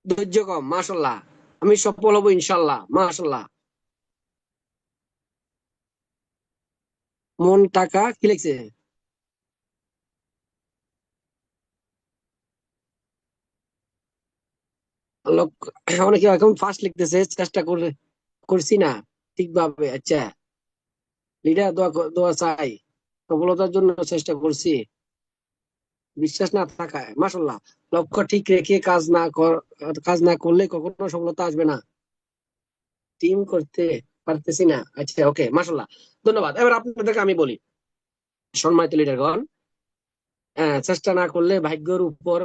ধৈর্য কম, মাশাল্লাহ। আমি সফল হবো ইনশাল্লাহ, মাশাল্লাহ। মন টাকা কি লিখছে? লক্ষ্য। অনেকে এখন ফার্স্ট লিখতেছে, চেষ্টা করে করছি না ঠিকভাবে। আচ্ছা, লিডার দোয়া দোয়া চাই, সফলতার জন্য চেষ্টা করছি, বিশ্বাস না থাকায়, মাশাল্লাহ। লক্ষ্য ঠিক রেখে কাজ না করলে কখনো সফলতা আসবে না। টিম করতে পারতেছি না। আচ্ছা, ওকে, মাশাল্লাহ। ধন্যবাদ। এবার আপনাদেরকে আমি বলি, সম্মানিত লিডারগণ, চেষ্টা না করলে ভাগ্যের উপর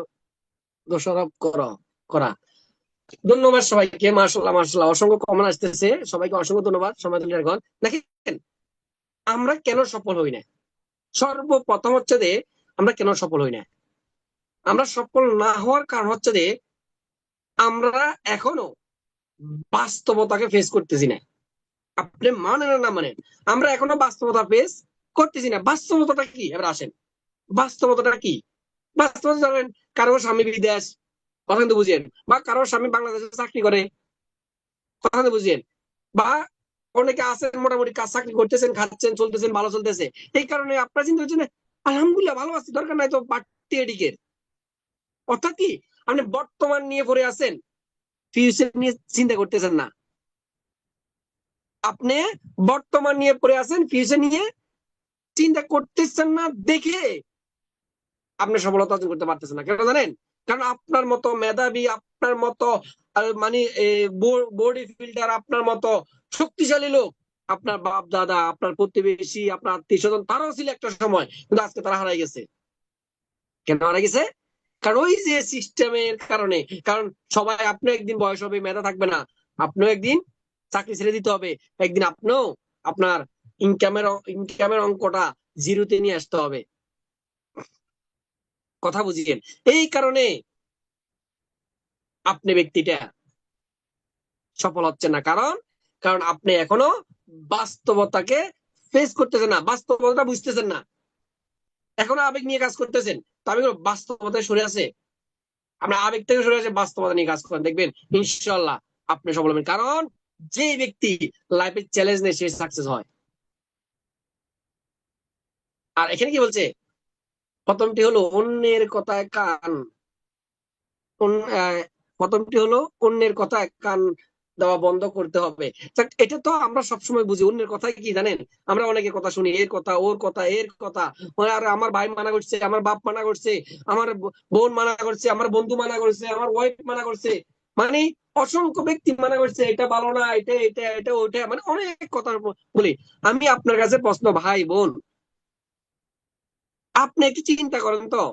দোষারোপ করা। ধন্যবাদ সবাইকে, মাশাল্লাহ মাশাল্লাহ, অসংখ্য কমেন্ট আসতেছে, সবাইকে অসংখ্য ধন্যবাদ। সম্মানিত লিডারগণ, দেখেন আমরা কেন সফল হই না। সর্বপ্রথম হচ্ছে যে আমরা কেন সফল হই না, আমরা সফল না হওয়ার কারণ হচ্ছে যে আমরা এখনো বাস্তবতাকে ফেস করতেছি না। আপনি মানেন না মানেন, আমরা এখনো বাস্তবতা ফেস করতেছি না। বাস্তবতাটা কি, এবার আসেন, বাস্তবতাটা কি? বাস্তবতা জানেন, কারো স্বামী বিদেশ, কথা কিন্তু বুঝেন, বা কারো স্বামী বাংলাদেশে চাকরি করে, কথা কিন্তু বুঝেন, বা অনেকে আছেন মোটামুটি কাজ চাকরি করতেছেন, খাচ্ছেন, চলতেছেন, ভালো চলতেছে। এই কারণে আপনার চিন্তা হচ্ছে না, আলহামদুলিল্লাহ ভালো আছি, দরকার নাই তো বাড়তি এদিকের। অর্থাৎ কি, আপনি বর্তমান নিয়ে পড়ে আছেন, ফিউচার নিয়ে চিন্তা করতেছেন না। আপনি বর্তমান নিয়ে পড়ে আছেন, ফিউচার নিয়ে চিন্তা করতেছেন না দেখে আপনি সফলতা অর্জন করতে পারতেছেন না। কেন জানেন? কারণ আপনার মতো মেধাবী, আপনার মতো মানে বডি ফিল্ডার, আপনার মতো শক্তিশালী লোক, আপনার বাপ দাদা, আপনার প্রতিবেশী, আপনার আত্মীয় স্বজন, তারাও ছিল একটা সময়, কিন্তু আজকে তারা হারাই গেছে। কেন হারাই গেছে? কারণ ওই যে সিস্টেমের কারণে। কারণ সবাই, আপনি একদিন বয়স হবে, মেধা থাকবে না, আপনিও একদিন চাকরি ছেড়ে দিতে হবে, একদিন আপনিও আপনার ইনকামের অঙ্কটা জিরোতে নিয়ে আসতে হবে। কথা বুঝিয়েন। এই কারণে আপনি ব্যক্তিটা সফল হচ্ছেন না। কারণ কারণ আপনি এখনো বাস্তবতাকে ফেস করতেছেন না, বাস্তবতা বুঝতেছেন না, এখনো আবেগ নিয়ে কাজ করতেছেন। তো আবেগ বাস্তবতায় সরে আছে, আপনার আবেগ থেকে সরে আসে, বাস্তবতা নিয়ে কাজ করেন, দেখবেন ইনশাল্লাহ আপনি সফল হবেন। কারণ যে ব্যক্তি লাইফে চ্যালেঞ্জ নেই সে সাকসেস হয়। আর এখানে কি বলছে, প্রথমটি হলো অন্যের কথায় কান, প্রথমটি হলো অন্যের কথায় কান দেওয়া বন্ধ করতে হবে। এটা তো আমরা সবসময় বুঝি, অন্যের কথায় কি জানেন, আমরা অনেকের কথা শুনি, এর কথা, ওর কথা, এর কথা, আর আমার ভাই মানা করছে, আমার বাপ মানা করছে, আমার বোন মানা করছে, আমার বন্ধু মানা করছে, আমার ওয়াইফ মানা করছে, মানে অসংখ্য ব্যক্তি মানা করছে, এটা ভালো না, এটা এটা এটা ওটা, মানে অনেক কথা বলি। আমি আপনার কাছে প্রশ্ন, ভাই বোন, আপনি একটু চিন্তা করেন তো,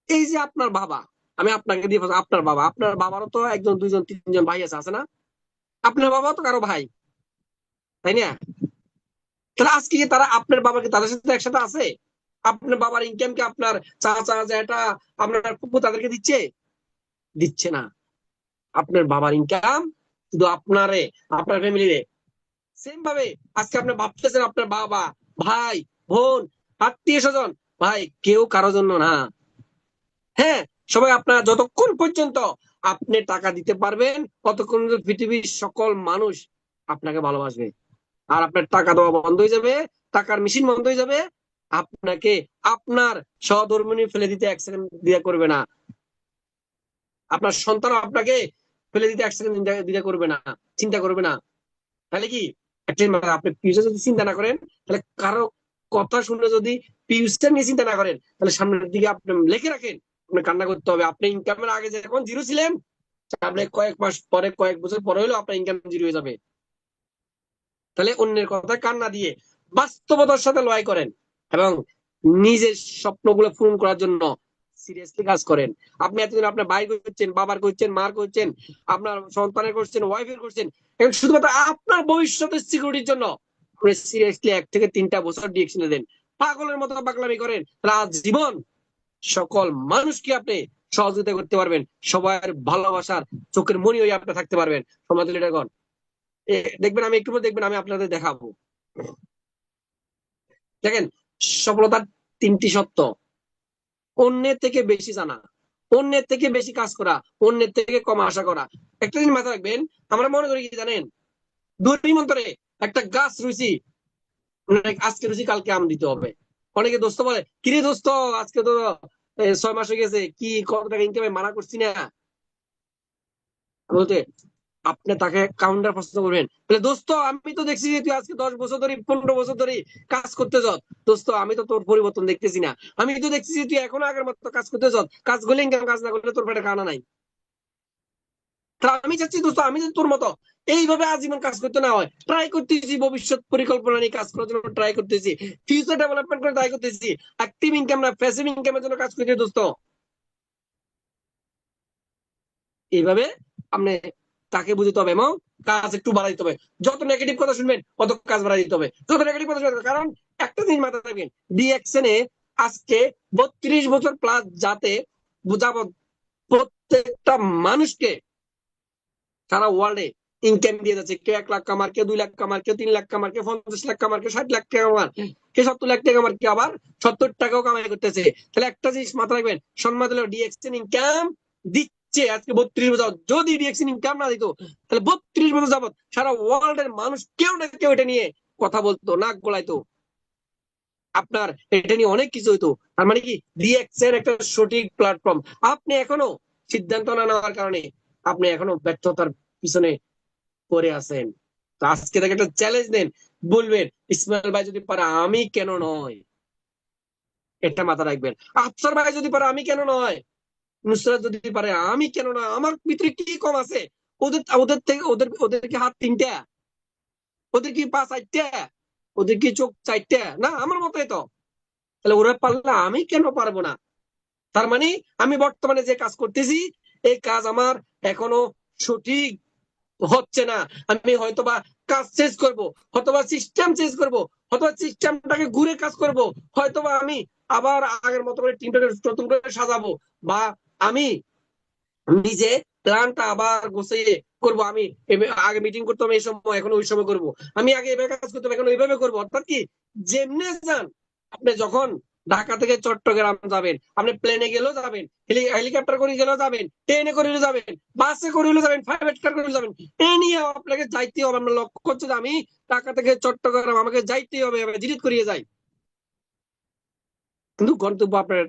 এই যে আপনার বাবা, আমি আপনাকে দিয়ে আপনার বাবা, আপনার বাবারও তো একজন, দুইজন, তিনজন ভাই আছে না? আপনার বাবা তো কারো ভাই, তাই না? তাহলে আজকে কি তারা, আপনার বাবা কি তাদের সাথে একসাথে আছে? আপনার বাবার ইনকাম কি আপনার চাচা, জ্যাঠা, আপনার ফুপু তাদেরকে দিচ্ছে? দিচ্ছে না। আপনার বাবার ইনকাম শুধু আপনারে, আপনার ফ্যামিলিরে। সেম ভাবে আজকে আপনি ভাবতেছেন আপনার বাবা, ভাই, বোন, আত্মীয় স্বজন, ভাই কেউ কারোর জন্য না। হ্যাঁ, সবাই আপনার, যতক্ষণ পর্যন্ত আপনি টাকা দিতে পারবেন ততক্ষণ পর্যন্ত পৃথিবীর সকল মানুষ আপনাকে ভালোবাসবে। আর আপনার টাকা দেওয়া বন্ধ হয়ে যাবে, টাকার মেশিন বন্ধ হয়ে যাবে, আপনাকে আপনার সহধর্মিণী ফেলে দিতে এক সেকেন্ড দ্বিধা করবে না, আপনার সন্তান আপনাকে ফেলে দিতে এক সেকেন্ড দ্বিধা করবে না, চিন্তা করবে না। তাহলে কি, আপনি ফিউচার যদি চিন্তা না করেন, তাহলে কারো কথা শুনে যদি ফিউচার নিয়ে চিন্তা না করেন, তাহলে সামনের দিকে আপনি লিখে রাখেন, আপনি কান্না করতে হবে। আপনি ইনকামের আগে যখন জিরো ছিলেন, আপনি কয়েক মাস পরে, কয়েক বছর পরে হলেও আপনার ইনকাম জিরো হয়ে যাবে। তাহলে অন্যের কথা কান না দিয়ে বাস্তবতার সাথে লড়াই করেন, এবং নিজের স্বপ্নগুলো পূরণ করার জন্য সিরিয়াসলি কাজ করেন। আপনি এতদিন আপনার ভাই করছেন, বাবার করছেন, মার করছেন, আপনার সন্তানের করছেন, ওয়াইফের করছেন, এবং শুধুমাত্র আপনার ভবিষ্যতের সিকিউরিটির জন্য আপনি সিরিয়াসলি 1 থেকে 3টা বছর ডিরেকশনে দেন, পাগলের মতো পাগলামি করেন, তাহলে জীবন সকল মানুষকে আপনি সহযোগিতা করতে পারবেন, সবার ভালোবাসার চোখের মনি হয়ে আপনি থাকতে পারবেন। সমাজ লিডারগণ, দেখবেন, আমি একটু পর দেখবেন আমি আপনাদের দেখাবো। দেখেন, সফলতার 3টি সত্য: অন্যের থেকে বেশি জানা, অন্যের থেকে বেশি কাজ করা, অন্যের থেকে কম আশা করা। একটা জিনিস মাথায় রাখবেন, আমরা মনে করি কি জানেন, দড়ি মন্তরে একটা গাছ রুইছি, আজকে রুচি কালকে আম দিতে হবে। অনেকে দোস্ত বলে, কিরে দোস্ত আজকে তো 6 মাস হয়ে গেছে, কি কত টাকা ইনকামে মানা করছি না বলতে, আপনি তাকে কাউন্টার প্রশ্ন করবেন, বলে দোস্ত আমি তো দেখছি যে তুই আজকে 10 বছর ধরে 15 বছর ধরে কাজ করতে যাস, দোস্ত আমি তো তোর পরিবর্তন দেখতেছি না, আমি তো দেখছি যে তুই এখনো আগের মতো কাজ করতে যাস, কাজ করলে ইনকাম, কাজ না করলে তোর পেটে খানা নাই। তা আমি চাচ্ছি দোস্ত আমি যদি তোর মতো এইভাবে আজীবন কাজ করতে না হয়, ট্রাই করতেছি ভবিষ্যৎ পরিকল্পনা নিয়ে কাজ করার জন্য ট্রাই করতেছি, ফিউচার ডেভেলপমেন্ট করে ট্রাই করতেছি, অ্যাক্টিভ ইনকাম না প্যাসিভ ইনকামের জন্য কাজ করতেছি দোস্ত। এইভাবে আপনি তাকে বুঝতে হবে এবং কাজ একটু বাড়াই দিতে হবে। যত নেগেটিভ কথা শুনবেন তত কাজ বাড়াই দিতে হবে, যত নেগেটিভ কথা শুনবেন। কারণ একটা জিনিস মাথায় রাখবেন, ডিএকশনে আজকে 32 বছর প্লাস যাতে যাবত প্রত্যেকটা মানুষকে সারা ওয়ার্ল্ডে ইনকাম দিয়ে যাচ্ছে। কেউ 1 লাখ কামার, কেউ 2 লাখ কামার, কেউ 3 লাখ কামার, কেউ 50 লাখ কামার, কেউ 60 লাখ টাকা কামার, কেউ 70 লাখ টাকা কামার, কেউ আবার 70 টাকাও কামাই করতেছে। তাহলে একটা জিনিস মাথায় রাখবেন, সম্মান হলো ডিএক্সএন ইনকাম দিচ্ছে আজকে 32 বছর। যদি ডিএক্সএন ইনকাম না দিত, তাহলে 32 বছর যাবত সারা ওয়ার্ল্ডের মানুষ কেউ না কেউ এটা নিয়ে কথা বলতো, নাক গলাইতো, আপনার এটা নিয়ে অনেক কিছু হইতো। তার মানে কি, ডিএক্সএন একটা সঠিক প্ল্যাটফর্ম। আপনি এখনো সিদ্ধান্ত না নেওয়ার কারণে আপনি এখনো ব্যর্থতার পিছনে পড়ে আছেন। তো আজকে থেকে একটা চ্যালেঞ্জ দেন, বলবেন ইসমাইল ভাই যদি পারে আমি কেন নয়, এটা মাথা রাখবেন। আফসার ভাই যদি পারে আমি কেন নয়, নুসরাত যদি পারে আমি কেন নয়, আমার ভিতরে কি কম আছে, ওদের ওদের থেকে ওদের কি হাত 3টা, ওদের কি পা 4টা, ওদের কি চোখ 4টা, না আমার মতোই তো। তাহলে ওরা পারলে আমি কেন পারবো না? তার মানে আমি বর্তমানে যে কাজ করতেছি, এই কাজ আমার এখনো সঠিক হচ্ছে না। আমি হয়তোবা কাজ চেঞ্জ করব, হয়তোবা সিস্টেম চেঞ্জ করব, হয়তোবা সিস্টেমটাকে ঘুরে কাজ করব, হয়তোবা আমি আবার আগের মতো করে টিমটাকে নতুন করে সাজাবো, বা আমি নিজে প্ল্যানটা আবার গুছিয়ে করব। আমি আগে মিটিং করতাম এই সময়, এখন ওই সময় করব। আমি আগে এভাবে কাজ করতাম, এখন ওইভাবে করবো। অর্থাৎ কি, যেমনে যান, আপনি যখন ঢাকা থেকে চট্টগ্রাম যাবেন, আপনি প্লেনে গেলেও যাবেন, হেলিকপ্টার করে গেলেও যাবেন, ট্রেনে করে যাবেন, বাসে করে যাবেন, প্রাইভেট কার করে যাবেন, এই নিয়ে আপনাকে যাইতে হবে। আমরা লক্ষ্য করছি যে আমি ঢাকা থেকে চট্টগ্রাম, আমাকে যাইতে হবে, জিরিত করিয়ে যাই, কিন্তু গন্তব্য আপনার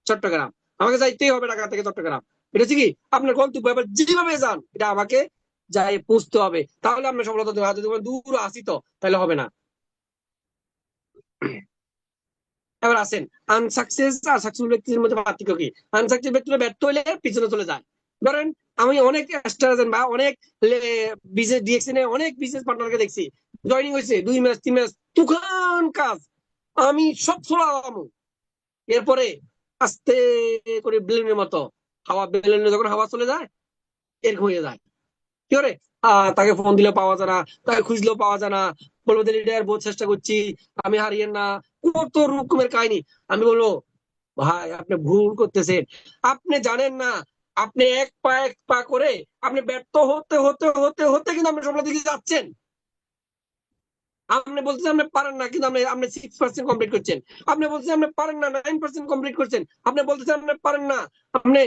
চট্টগ্রাম, আমাকে যাইতেই হবে ঢাকা থেকে চট্টগ্রাম। এটা হচ্ছে কি, আপনার গন্তব্য এবার যেভাবে যান এটা আমাকে যাই পৌঁছতে হবে, তাহলে আপনার সফলতা দেবে। যদি দূর আসি তো তাহলে হবে না। এবার আসেন, আনসাকসেস আর সাকসেসফুল ব্যক্তির মধ্যে পার্থক্য কি? আনসাকসেস ব্যক্তিরা ব্যর্থ হলে পিছনে চলে যায়। ধরেন আমি অনেক স্ট্রাটেজি বা অনেক বিজনেস ডিএক্সএনে অনেক বিজনেস পার্টনারকে দেখছি, জয়নিং হয়েছে 2 মাস 3 মাস, তুফান কাজ, আমি সব ছড়ালাম, এরপরে আস্তে করে বেলুনের মতো হাওয়া, বেলুনে যখন হাওয়া চলে যায় এরকম হয়ে যায়। কি করে? তাকে ফোন দিলেও পাওয়া যায় না, তাকে খুঁজলেও পাওয়া যায় না, বলবো লিডার বহুত চেষ্টা করছি, আমি হারিয়েন না, কত রকমের কাহিনী। আমি বলবো ভাই আপনি ভুল করতেছেন, আপনি জানেন না, আপনি এক পা করে আপনি ব্যর্থ হতে হতে হতে হতে কিন্তু আপনি সফলতার দিকে যাচ্ছেন। আপনি বলছেন আপনি পারেন না, কিন্তু আপনি আপনি 6% কমপ্লিট করছেন। আপনি বলছেন আপনি পারেন না, 9% কমপ্লিট করছেন। আপনি বলতেছেন আপনি পারেন না, আপনি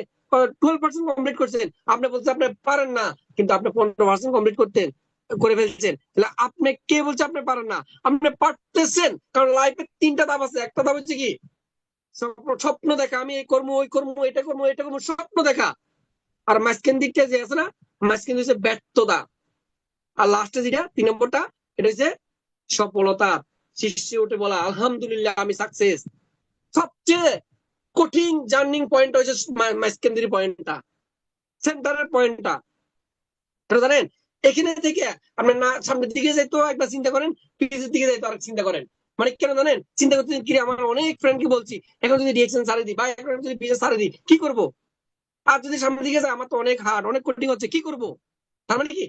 12% কমপ্লিট করছেন। আপনি বলছেন আপনি পারেন না, কিন্তু আপনি 15% কমপ্লিট করতেন, করে ফেলছেন। তাহলে আপনি কে বলছে আপনি পারেন না? আপনি পারতেছেন, কারণ লাইফে 3টা ধাপ আছে। একটা ধাপ হচ্ছে কি, স্বপ্ন দেখা, আমি এই করবো ওই করবো এটা করবো এটা করবো, স্বপ্ন দেখা। আর মাঝখান দিকটা যে আছে না, মাঝখান হচ্ছে ব্যর্থতা। আর লাস্টে যেটা 3 নম্বরটা, এটা হচ্ছে সফলতা। শীর্ষে উঠে বলা আলহামদুলিল্লাহ আমি সাকসেস। সবচেয়ে কঠিন জার্নিং পয়েন্ট হচ্ছে মাঝখান পয়েন্টটা, সেন্টারের পয়েন্টটা। জানেন, এখানে থেকে আপনার না সামনের দিকে যাইতো একবার চিন্তা করেন, পিছের দিকে যাইতো আরেক চিন্তা করেন। মানে কেন জানেন, চিন্তা করতে কি, আমার অনেক ফ্রেন্ডকে বলছি এখন যদি রিয়েকশন সারে দিই বা এখন যদি পিছে সারে দিই কি করব, আর যদি সামনের দিকে যায় আমার তো অনেক হার্ড, অনেক কঠিন হচ্ছে, কি করব? তার মানে কি,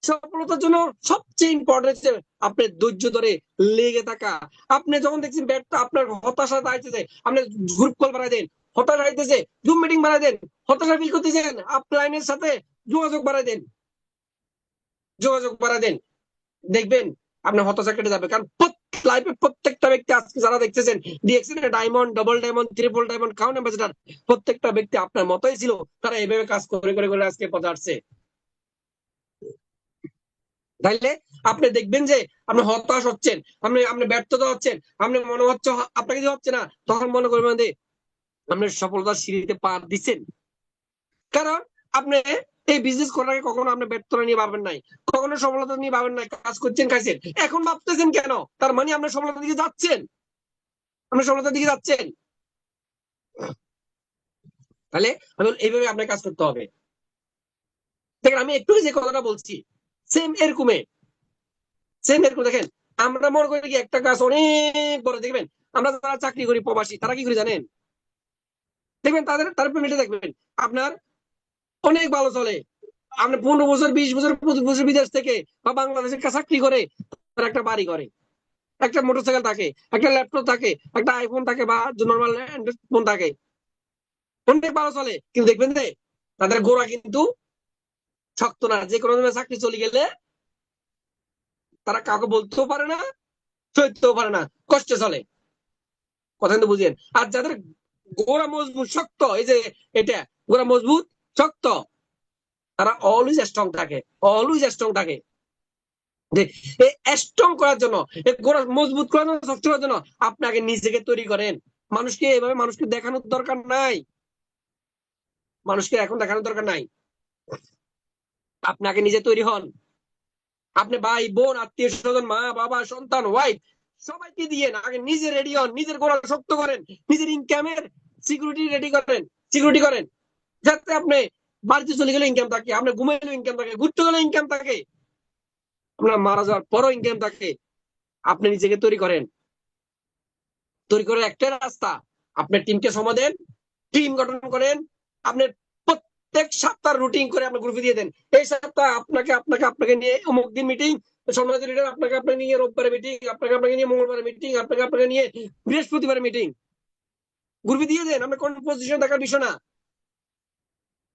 সফলতার জন্য সবচেয়ে ইম্পর্টেন্ট হচ্ছে আপনার ধৈর্য ধরে লেগে থাকা। আপনি যখন দেখছেন ব্যর্থ, আপনার হতাশা আইতেছে, আপনি গ্রুপ কল বানাই দেন, হতাশা আইতেছে জুম মিটিং বানাই দেন, হতাশা ফিল করতেছেন আপলাইনের সাথে যোগাযোগ বাড়াই দেন, যোগাযোগ বাড়াই দেন, দেখবেন আপনার হতাশা কেটে যাবে। কারণ লাইফে প্রত্যেকটা ব্যক্তি আজকে যারা দেখতেছেন DXN diamond, double diamond, triple diamond, crown ambassador, প্রত্যেকটা ব্যক্তি আপনার মতোই ছিল, তারা এইভাবে কাজ করে করে করে আজকে পথে আসছে। তাইলে আপনি দেখবেন যে আপনি হতাশ হচ্ছেন, আপনি আপনি ব্যর্থতা হচ্ছেন, আপনি মনে হচ্ছে আপনাকে যদি হচ্ছে না, তখন মনে করবেন যে আপনি সফলতার সিঁড়িতে পা দিচ্ছেন। কারণ আপনি এই বিজনেস করার আগে কখনো আপনি ব্যর্থতা নিয়ে ভাবেন নাই, কখনো সফলতা নিয়ে ভাবেন নাই, কাজ করছেন খাইছেন, এখন ভাবতেছেন কেন? তার মানে আপনি সফলতার দিকে যাচ্ছেন, আপনি সফলতার দিকে যাচ্ছেন। তাহলে আমি এইভাবে আপনার কাজ করতে হবে। দেখেন আমি একটু যে কথাটা বলছি সেম এরকমে, সেম এরকম দেখেন, আমরা মনে করি কি একটা কাজ অনেক বড়, দেখবেন আমরা যারা চাকরি করি প্রবাসী তারা কি করে জানেন, দেখবেন তাদের পেমেন্টে দেখবেন আপনার অনেক ভালো চলে, আপনি 15 বছর 20 বছর 25 বছর বিদেশ থেকে বা বাংলাদেশের চাকরি করে তারা একটা বাড়ি করে, একটা মোটরসাইকেল থাকে, একটা ল্যাপটপ থাকে, একটা আইফোন থাকে বা নর্মাল ফোন থাকে, অনেক ভালো চলে, কিন্তু দেখবেন যে তাদের গোড়া কিন্তু শক্ত না। যে কোনো চাকরি চলে গেলে তারা কাউকে বলতেও পারে না, সইতেও পারে না, কষ্টে চলে। কথা কিন্তু বুঝেন। আর যাদের গোড়া মজবুত শক্ত, এই যে এটা গোড়া মজবুত শক্ত, তারা অলওয়েজ স্ট্রং থাকে, অলওয়েজ স্ট্রং থাকে। স্ট্রং করার জন্য, গোড়া মজবুত করার জন্য, শক্ত করার জন্য আপনাকে নিজেকে তৈরি করেন। মানুষকে এভাবে মানুষকে দেখানোর দরকার নাই, মানুষকে এখন দেখানোর দরকার নাই, আপনাকে নিজে তৈরি হন। আপনি ভাই বোন আত্মীয় স্বজন মা বাবা সন্তান ওয়াইফ সবাইকে দিয়ে আগে নিজে রেডি হন, নিজের গোড়া শক্ত করেন, নিজের ইনকামের সিকিউরিটি রেডি করেন, সিকিউরিটি করেন, যাতে আপনি বাড়িতে চলে গেলে ইনকাম থাকে, আপনি ঘুমাইলেও ইনকাম থাকে, ঘুরতে গেলে ইনকাম থাকে, আপনার মারা যাওয়ার পরও ইনকাম থাকে। আপনি নিজেকে তৈরি করেন, তৈরি করে একটা রাস্তা, আপনার টিমকে সময় দেন, টিম গঠন করেন, আপনার প্রত্যেক সপ্তাহ রুটিন করে আপনি গ্রুপে দিয়ে দেন, এই সপ্তাহ আপনাকে আপনাকে আপনাকে নিয়ে অমুক দিন মিটিং, সম্মানিত লিডার আপনাকে আপনাকে নিয়ে রোববারে মিটিং, আপনাকে আপনাকে নিয়ে মঙ্গলবারে মিটিং, আপনাকে আপনাকে নিয়ে বৃহস্পতিবারে মিটিং, গ্রুপে দিয়ে দেন। আপনার কোন পজিশন দেখার বিষয় না,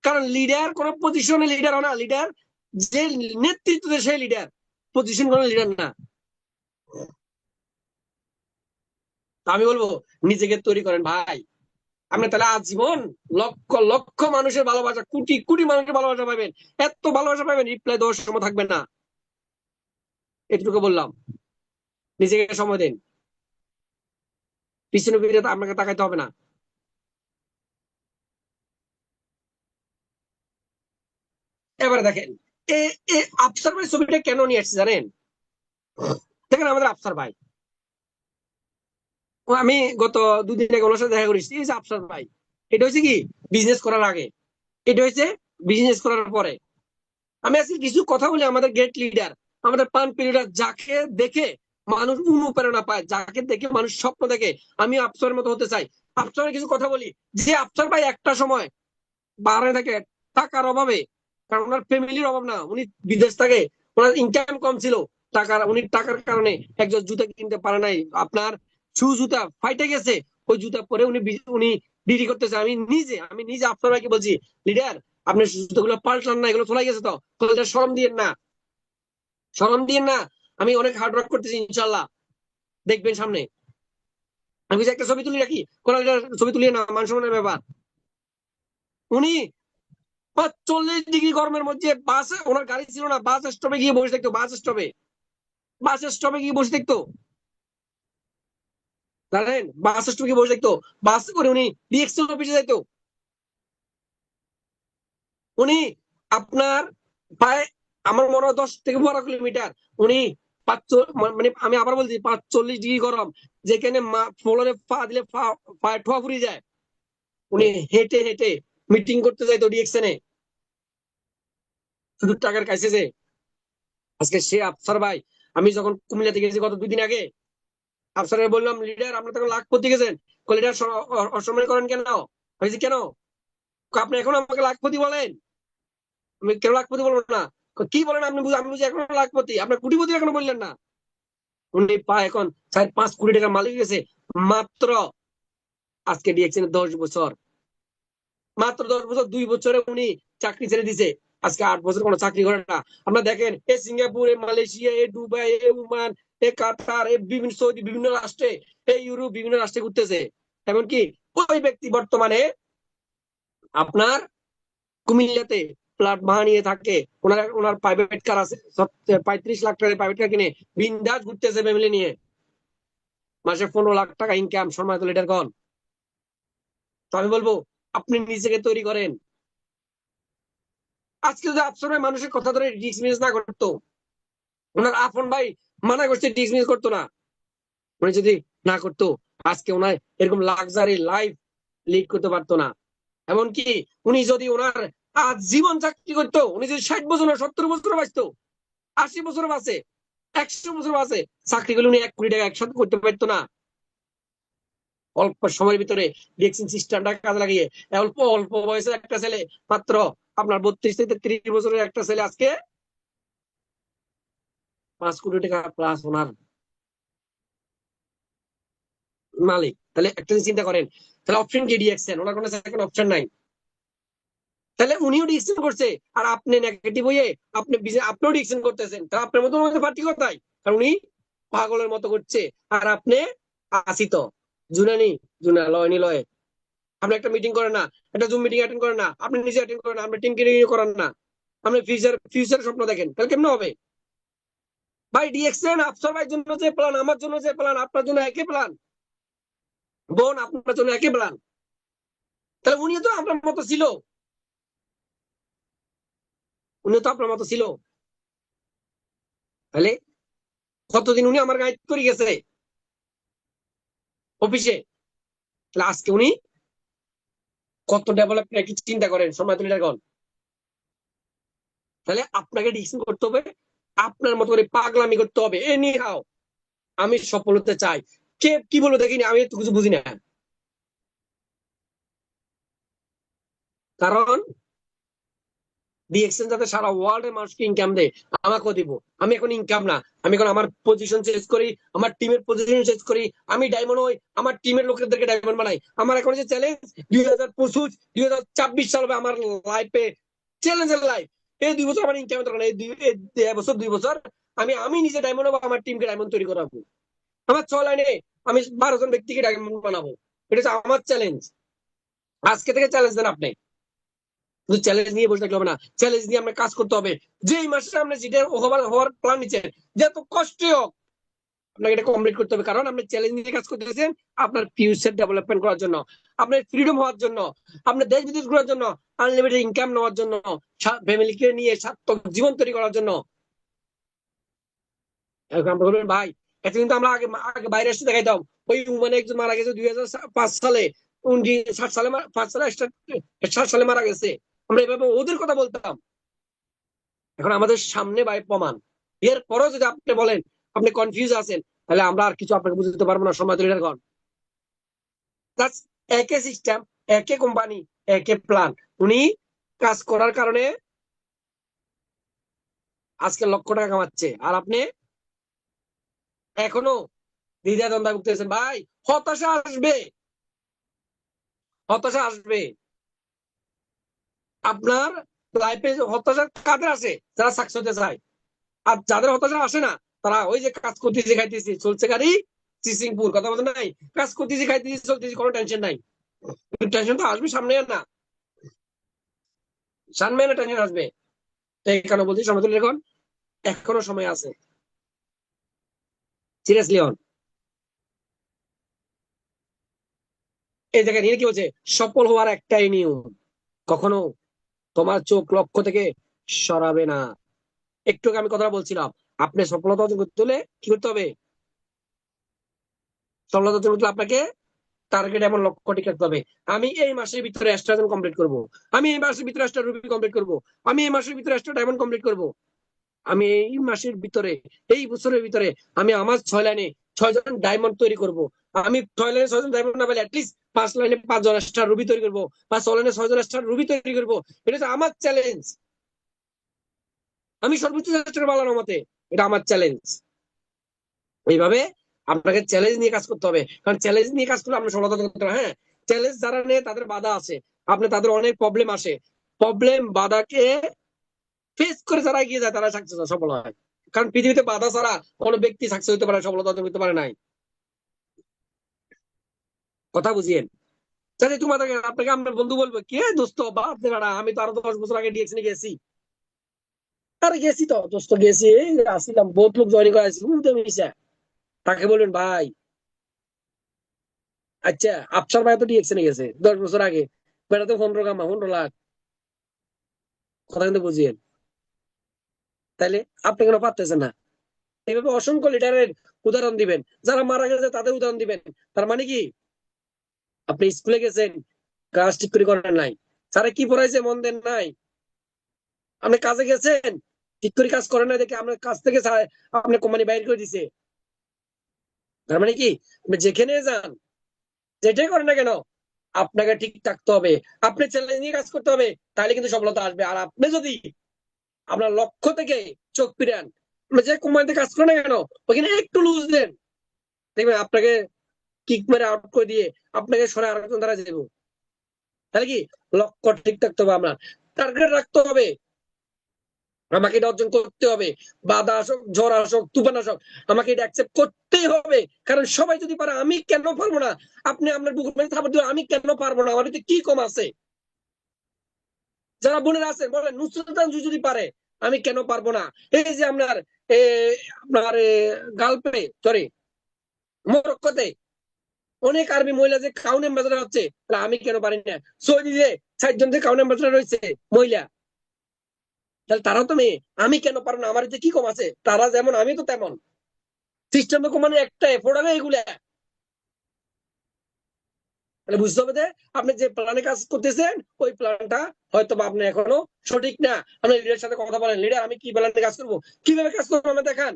কারণ লিডার কোন পজিশনে লিডার হয় না, লিডার যে নেতৃত্ব দেয় সেই লিডার, পজিশন কোন লিডার না। আমি বলবো নিজেকে তৈরি করেন ভাই, আপনি তাহলে আজীবন লক্ষ লক্ষ মানুষের ভালোবাসা, কোটি কোটি মানুষের ভালোবাসা পাবেন, এত ভালোবাসা পাবেন রিপ্লাই দেওয়ার সময় থাকবে না। এটুকু বললাম, নিজেকে সময় দেন, পিছনে ফিরে আপনাকে তাকাইতে হবে না। এবারে দেখেন আফসার ভাই ছবিটা কেন নিয়ে আসছে জানেন? দেখেন আমাদের আফসার ভাই, আমি গত 2 দিন আগে ওনার সাথে দেখা করেছি, এই যে আফসার ভাই, এটা হচ্ছে কি বিজনেস করার আগে, এটা হচ্ছে বিজনেস করার পরে। আমি আজকে কিছু কথা বলি আমাদের গ্রেট লিডার, আমাদের পান লিডার, যাকে দেখে মানুষ অনুপ্রেরণা পায়, যাকে দেখে মানুষ স্বপ্ন দেখে আমি আফসারের মতো হতে চাই। আফসারের কিছু কথা বলি, যে আফসার ভাই একটা সময় বাহারে থাকে টাকার অভাবে, কারণ ওনার ফ্যামিলির অভাব না, উনি বিদেশ থাকে, ওনার ইনকাম কম ছিল, টাকার উনি টাকার কারণে একজন জুতা কিনতে পারে নাই, আপনার শু জুতা ফাইটে গেছে, ওই জুতা পরে উনি উনি বিক্রি করতেছে। আমি নিজে আফসার ভাইকে বলছি, লিডার আপনি জুতোগুলো পাল্টান না, এগুলো চলে গেছে, তো এটা শরম দিয়ে না, শরম দিয়ে না, আমি অনেক হার্ড ওয়ার্ক করতেছি ইনশাল্লাহ, দেখবেন সামনে। আমি যে একটা ছবি তুলি রাখি, কোন ছবি তুলিয়ে না, মান সম্মানের ব্যাপার। উনি 40 ডিগ্রি গরমের মধ্যে বাসে, ওনার গাড়ি ছিল না, বাস স্টপে গিয়ে বসে দেখতো, বাস স্টপে গিয়ে বসে দেখতো, জানেন বাস স্টপে গিয়ে বসে দেখতো, বাস করে উনি ডিএক্সএল অফিসে যাইতো। উনি আপনার প্রায় আমার মনে হয় 10 থেকে 12 কিলোমিটার, উনি মানে আমি আবার বলছি 45 ডিগ্রি গরম, যেখানে ফ্লোরে পা দিলে পায়ে ঠোয়া ফুরিয়ে যায়, উনি হেঁটে হেঁটে মিটিং করতে যাইতো ডিএক্সএনে, শুধু টাকার কাছে যে। আজকে সে আফসার ভাই, আমি যখন কুমিল্লা থেকে গেছি গত 2 দিন আগে, আফসারের বললাম লিডার আপনার তখন লাখপতি গেছেন, লিডার অসম্মান করেন কেন? হয়েছে কেন? আপনি এখন আমাকে লাখপতি বলেন, আমি কেন লাখপতি বলবো না? কি বলেন আপনি? আমি বুঝি এখন লাখপতি, আপনার কোটিপতি এখনো বললেন না। উনি এখন 4-5 কোটি টাকার মালিক গেছে মাত্র আজকে ডিএক্সএন 10 বছর, মাত্র 10 বছর, 2 বছরে উনি চাকরি ছেড়ে দিছে, আজকে 8 বছর কোনো চাকরি করে না। আপনারা দেখেন এ সিঙ্গাপুর, এ মালয়েশিয়া, এ দুবাই, এ ওমান, কাতার, বিভিন্ন সৌদি, বিভিন্ন রাষ্ট্রে, ইউরোপ, বিভিন্ন রাষ্ট্রে ঘুরতেছে। এমনকি ওই ব্যক্তি বর্তমানে আপনার কুমিল্লাতে ফ্ল্যাট ভাড়া নিয়ে থাকে, ওনার প্রাইভেট কার আছে, 35 লাখ টাকার প্রাইভেট কার কিনে বিন্দাস ঘুরতেছে ফ্যামিলি নিয়ে, মাসে 15 লাখ টাকা ইনকাম। সম্মানিত লিডারগণ, তো আমি বলবো আপনি নিজেকে তৈরি করেন। আজকে যদি আফসর ভাই মানুষের কথা ধরে ডিসমিস না করতো, ওনার আপন ভাই মানা করছে ডিসমিস করতো না, উনি যদি না করতো, আজকে ওনার এরকম লাক্সারি লাইফ লিড করতে পারতো না। এমনকি উনি যদি ওনার জীবন চাকরি করতো, উনি যদি 60 বছর না 70 বছর বাঁচতো, 80 বছর বাঁচে, 100 বছর বাঁচে, চাকরি করলে উনি 1 কোটি টাকা একসাথে করতে পারতো না। অল্প সময়ের ভিতরে ভ্যাকসিন সিস্টেমটা কাজে লাগিয়ে অল্প অল্প বয়সের একটা ছেলে, মাত্র আপনার 32 থেকে 33 বছরের একটা ছেলে আজকে 5 কোটি টাকা প্লাস ওনার মালিক। তাহলে একটা চিন্তা করেন, তাহলে অপশন কি? ডিএকশন, ওনার কোনো সেকেন্ড অপশন নাই। তাহলে উনিও ডিএকশন করছে, আর আপনি নেগেটিভ হয়ে আপনিও ডিএকশন করতেছেন, তাহলে আপনার মতো মধ্যে পার্টি কোথায়? কারণ উনি পাগলের মতো করছে, আর আপনি আসিত জুনানি জুনা লয়নি লয়। আপনি একটা মিটিং করেন না, একটা জুম মিটিং অ্যাটেন্ড করেন না, আপনি নিজে অ্যাটেন্ড করেন না, আপনি টিমকে নিয়ে করেন না, আপনি ফিউচার স্বপ্ন দেখেন, তাহলে কেমন হবে ভাই? ডিএকশন আফসর ভাইয়ের জন্য যে প্ল্যান, আমার জন্য যে প্ল্যান, আপনার জন্য একই প্ল্যান, বোন আপনার জন্য একই প্ল্যান। তাহলে উনিও তো আপনার মতো ছিল, উনিও তো আপনার মতো ছিল। তাহলে কতদিন উনি আমার গাইড করে গেছে অফিসে, তাহলে আজকে উনি কত ডেভেলপ কি চিন্তা করেন সম্মানিত লিডারগণ। তাহলে আপনাকে ডিসিশন করতে হবে, আপনার মতো করে পাগলামি করতে হবে। এনি হাও আমি সফল হতে চাই। কে কি বলবো দেখিনি, আমি তো কিছু বুঝি না। কারণ ডিএকশন যাতে সারা ওয়ার্ল্ডের মানুষকে ইনকাম দেয়, আমাকেও দিব। আমি এখন ইনকাম না, আমি এখন আমার পজিশন চেঞ্জ করি, আমার টিমের পজিশন চেঞ্জ করি, আমি ডায়মন্ড হই, আমার টিমের লোকেদেরকে ডায়মন্ড বানাই। আমার এখন যে চ্যালেঞ্জ 2025 সাল হবে আমার লাইফে চ্যালেঞ্জের লাইফ। এই 2 বছর আমার ইনকাম দরকার, এই 1 বছর 2 বছর আমি আমি নিজে ডায়মন্ড হবো, আমার টিমকে ডায়মন্ড তৈরি করাবো। আমার 6 লাইনে আমি 12 জন ব্যক্তিকে ডায়মন্ড বানাবো। এটা হচ্ছে আমার চ্যালেঞ্জ। আজকে থেকে চ্যালেঞ্জ দেন আপনি, শুধু চ্যালেঞ্জ নিয়ে বসে থাকলে হবে না, চ্যালেঞ্জ নিয়ে আমরা কাজ করতে হবে। যেই মাসে আপনি যেটা হওয়ার প্ল্যান নিচ্ছেন, যত কষ্টই হোক আপনাকে এটা কমপ্লিট করতে হবে। কারণ আপনি চ্যালেঞ্জ নিয়ে কাজ করতেছেন আপনার ফিউচার ডেভেলপমেন্ট করার জন্য, আপনার ফ্রিডম হওয়ার জন্য, আপনার দেশ বিদেশ ঘোরার জন্য, আনলিমিটেড ইনকাম নেওয়ার জন্য, ফ্যামিলিকে নিয়ে সার্থক জীবন তৈরি করার জন্য। এখন আমরা বলবেন ভাই, এটা কিন্তু আমরা আগে আগে বাইরে এসে দেখাইতাম। ওই মানে একজন মারা গেছে 2005 সালে, 60 সালে 5 সালে 60 সালে মারা গেছে, আমরা এভাবে ওদের কথা বলতাম। এখন আমাদের সামনে ভাই প্রমাণ। এর পরেও যদি আপনি বলেন আপনি কনফিউজ আছেন, তাহলে আমরা আর কিছু আপনাকে বুঝতে পারবো না সম্মানিত লিডারগণ। একই সিস্টেম, একই কোম্পানি, একই প্ল্যান। উনি কাজ করার কারণে আজকে লক্ষ টাকা কামাচ্ছে, আর আপনি এখনো দ্বিধাদ্বন্দ্বে ভুগতেছেন। ভাই হতাশা আসবে, হতাশা আসবে আপনার লাইফে। হতাশা কাদের আসে? যারা সাকসেস হতে চায়। আর যাদের হতাশা আসে না, তারা ওই যে কাজ করতেছি খাইতেছি চলছে গাড়ি সিসিংপুর কথা বলতে নাই, কাজ করতেছি খাইতেছি চলতেছি, কোনো টেনশন নাই। টেনশন তো আসবে সামনে, না সামনে না টেনশন আসবে। তো এই কারণে বলছি সমতুল্য এখন এখনো সময় আছে, সিরিয়াসলি অন। এই জায়গায় নিয়ে কি বলছে, সফল হওয়ার একটাই নিয়ম, কখনো তোমার চোখ লক্ষ্য থেকে সরাবে না। একটু আগে আমি কথা বলছিলাম, আপনি সফলতা অর্জন করতে হলে কি করতে হবে? সফলতা অর্জন করতে আপনাকে টার্গেট এমন লক্ষ্য ঠিক রাখতে হবে। আমি এই মাসের ভিতরে অ্যাস্ট্রাজন কমপ্লিট করব, আমি এই মাসের ভিতরে অ্যাস্ট্রা রুবি কমপ্লিট করব, আমি এই মাসের ভিতরে অ্যাস্ট্রা ডায়মন্ড কমপ্লিট করব, আমি এই মাসের ভিতরে, এই বছরের ভিতরে আমি আমার 6 লাইনে 6 জন ডায়মন্ড তৈরি করব। আমি 6 লাইনে 6 জন ডায়মন্ড না পেলে অ্যাটলিস্ট 5 লাইনে 5 জন স্টার রুবি তৈরি করবো, বা 6 লাইনে 6 জন স্টার রুবি তৈরি করবো। এটা হচ্ছে আমার চ্যালেঞ্জ। আমি সর্বোচ্চ চেষ্টা বাড়ানোর মতে, এটা আমার চ্যালেঞ্জ। এইভাবে আপনাকে চ্যালেঞ্জ নিয়ে কাজ করতে হবে, কারণ চ্যালেঞ্জ নিয়ে কাজ করলে আমরা সফলতা করতে পারবো। হ্যাঁ, চ্যালেঞ্জ যারা নেই তাদের বাধা আছে, আপনি তাদের অনেক প্রবলেম আসে, প্রবলেম বাধাকে ফেস করে যারা এগিয়ে যায় তারা সাকসেস সফল হয়। কারণ পৃথিবীতে বাধা ছাড়া কোনো ব্যক্তি সাকসেস হতে পারে, সফলতা অর্জন করতে পারে নাই। কথা বুঝিয়েন। তাহলে তোমাদের আপনাকে আমার বন্ধু বলবো কি দোস্ত বাদ দে বেড়া, আমি তো আরো 10 বছর আগে ডিএক্সনে গেছি। আরে গেছি তো দোস্ত, গেছি, এই আসছিলাম, বহুত লোক জয়েন করে আসছি, মিশা। তাকে বলবেন ভাই, আচ্ছা আফসার ভাই তো ডিএক্সনে গেছে 10 বছর আগে, বেড়া তো 15 লাখ। কথা কিন্তু বুঝিয়েন। তাইলে আপনি কেন পারতেছেন না? এইভাবে অসংখ্য লিডারের উদাহরণ দিবেন, যারা মারা গেছে তাদের উদাহরণ দিবেন। তার মানে কি, আপনি স্কুলে গেছেন, কাজ ঠিক করে করেন নাই, স্যারে কি পড়াইছে মন দেন নাই, আপনি কাজে গেছেন, ঠিক করে কাজ করেন নাই দেখে আপনার কাজ থেকে আপনি কোম্পানি বাইর করে দিছে। তার মানে কি, আপনি যেখানে যান, যেটাই করেন না কেন, আপনাকে ঠিক থাকতে হবে, আপনি চ্যালেঞ্জ নিয়ে কাজ করতে হবে, তাহলে কিন্তু সফলতা আসবে। আর আপনি যদি আপনার লক্ষ্য থেকে চোখ ফিরান, আপনি যে কোম্পানিতে কাজ করেন না কেন, ওখানে একটু লুজ দেন, দেখবেন আপনাকে কিক মেরে আউট করে দিয়ে আপনাকে সরে আরেকজন দ্বারা যাবো। তাহলে কি, লক্ষ্য ঠিক থাকতে হবে, আপনার টার্গেট রাখতে হবে, আমাকে এটা অর্জন করতে হবে। বাধা আসুক, ঝড় আসুক, তুফান আসুক, আমাকে এটা অ্যাকসেপ্ট করতেই হবে। কারণ সবাই যদি পারে, আমি কেন পারবো না? আপনি আপনার বুকের মধ্যে থাপড় দিবেন, আমি কেন পারবো না? আমার ভিতরে কি কম আছে? যারা বোনেরা আছেন বলেন, নুসরাত আঞ্জু যদি পারে, আমি কেন পারবো না? এই যে আপনার এ, আপনার গালপে সরি মরক্কোতে অনেক আরবি মহিলা যে কাউন এম্বাসেডার হচ্ছে, আমি কেন পারি না? সৌদি যে 60 জন যে কাউন এম্বাসেডার রয়েছে মহিলা, তাহলে তারাও তো মেয়ে, আমি কেন পারবো না? আমার কি কম আছে? তারা যেমন আমি তো তেমন। সিস্টেম তো মানে একটা এফোর্ট হবে এগুলা। তাহলে বুঝতে হবে যে আপনি যে প্ল্যানে কাজ করতেছেন, ওই প্ল্যানটা হয়তো বা আপনি এখনো সঠিক না। আপনি লিডারের সাথে কথা বলেন, লিডার আমি কি প্ল্যানে কাজ করবো, কিভাবে কাজ করবো আমি দেখান।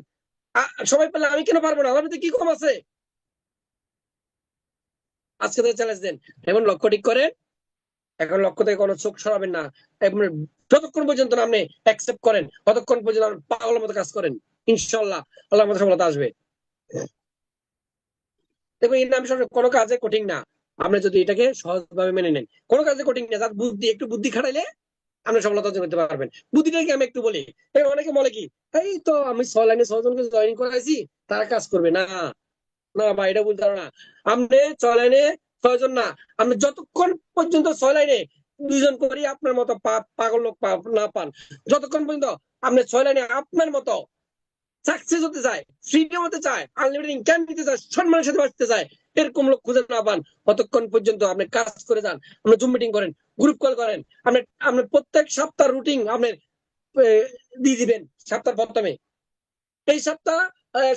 সবাই পেলে আমি কেন পারবো না? আমার কি কম আছে? আজকে তো চ্যালেঞ্জ দেন, এখন লক্ষ্য ঠিক করে, এখন লক্ষ্য থেকে কোনো চোখ সরাবেন না। যতক্ষণ পর্যন্ত না আপনি অ্যাকসেপ্ট করেন, ততক্ষণ পর্যন্ত পাগলের মতো কাজ করেন, ইনশাল্লাহ আল্লাহর মতো সফলতা আসবে। দেখবেন এই নাম কোনো কাজে কঠিন না, আপনি যদি এটাকে সহজভাবে মেনে নেন। কোনো কাজে কঠিন না, তার বুদ্ধি একটু বুদ্ধি খাটাইলে আপনি সফলতা অর্জন করতে পারবেন। বুদ্ধিটাকে আমি একটু বলি, অনেকে বলে কি, এই তো আমি 6 লাইনে 6 জনকে জয়েন করাইছি, তারা কাজ করবে না। না ভাই, এটা বলতে পারো না। আপনি 6 লাইনে 6 জন না, আপনি যতক্ষণ পর্যন্ত 6 লাইনে 2 জন করি আপনার মতো পাগল লোক না পান, যতক্ষণ পর্যন্ত আপনি 6 লাইনে আপনার মতো সাকসেস হতে চায়, ফ্রিডম হতে চায়, আনলিমিটেড ইনকাম দিতে চায়, সম্মানের সাথে বাঁচতে চায়, এরকম লোক খুঁজে না পান, ততক্ষণ পর্যন্ত আপনি কাজ করে যান। আপনি জুম মিটিং করেন, গ্রুপ কল করেন, আপনি আপনি প্রত্যেক সপ্তাহ রুটিন আপনি দিয়ে দিবেন সপ্তাহ প্রথমে। এই সপ্তাহ